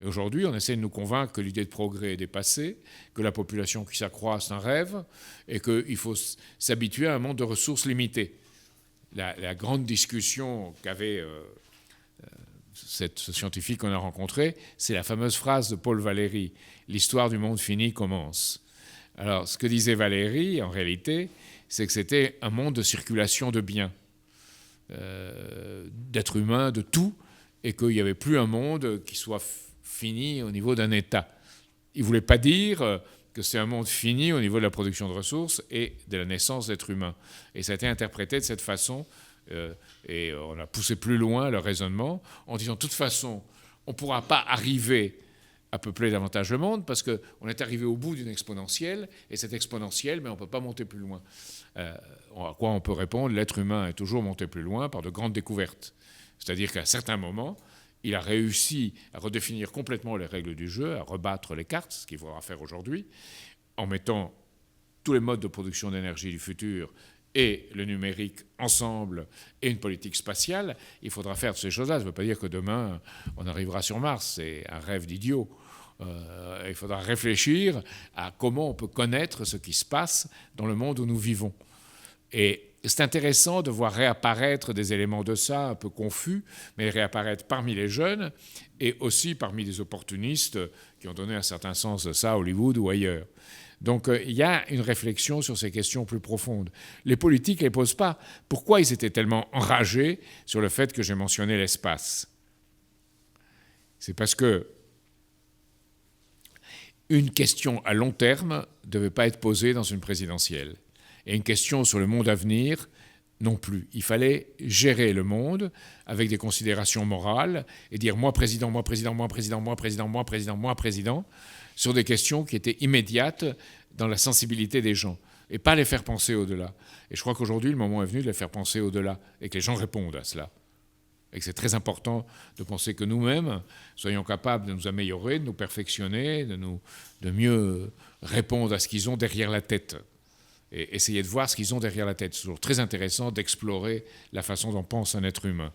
Et aujourd'hui, on essaie de nous convaincre que l'idée de progrès est dépassée, que la population qui s'accroît, c'est un rêve, et qu'il faut s'habituer à un monde de ressources limitées. La grande discussion qu'avait ce scientifique qu'on a rencontré, c'est la fameuse phrase de Paul Valéry, « L'histoire du monde fini commence ». Alors, ce que disait Valéry, en réalité, c'est que c'était un monde de circulation de biens, d'êtres humains, de tout, et qu'il n'y avait plus un monde qui soit fini au niveau d'un État. Il ne voulait pas dire que c'est un monde fini au niveau de la production de ressources et de la naissance d'êtres humains. Et ça a été interprété de cette façon, et on a poussé plus loin le raisonnement en disant de toute façon, on ne pourra pas arriver à peupler davantage le monde parce qu'on est arrivé au bout d'une exponentielle, et cette exponentielle, mais on ne peut pas monter plus loin. À quoi on peut répondre? L'être humain est toujours monté plus loin par de grandes découvertes. C'est-à-dire qu'à un certain moment, il a réussi à redéfinir complètement les règles du jeu, à rebattre les cartes, ce qu'il faudra faire aujourd'hui, en mettant tous les modes de production d'énergie du futur et le numérique ensemble et une politique spatiale. Il faudra faire ces choses-là. Ça ne veut pas dire que demain, on arrivera sur Mars. C'est un rêve d'idiot. Il faudra réfléchir à comment on peut connaître ce qui se passe dans le monde où nous vivons. Et c'est intéressant de voir réapparaître des éléments de ça un peu confus, mais réapparaître parmi les jeunes et aussi parmi des opportunistes qui ont donné un certain sens de ça à Hollywood ou ailleurs. Donc il y a une réflexion sur ces questions plus profondes. Les politiques ne les posent pas. Pourquoi ils étaient tellement enragés sur le fait que j'ai mentionné l'espace? C'est parce que une question à long terme ne devait pas être posée dans une présidentielle. Et une question sur le monde à venir, non plus. Il fallait gérer le monde avec des considérations morales et dire moi président, moi président, moi président, moi président, moi président, moi président, sur des questions qui étaient immédiates dans la sensibilité des gens, et pas les faire penser au-delà. Et je crois qu'aujourd'hui, le moment est venu de les faire penser au-delà, et que les gens répondent à cela. Et que c'est très important de penser que nous-mêmes soyons capables de nous améliorer, de nous perfectionner, de mieux répondre à ce qu'ils ont derrière la tête. Et essayer de voir ce qu'ils ont derrière la tête. C'est toujours très intéressant d'explorer la façon dont pense un être humain.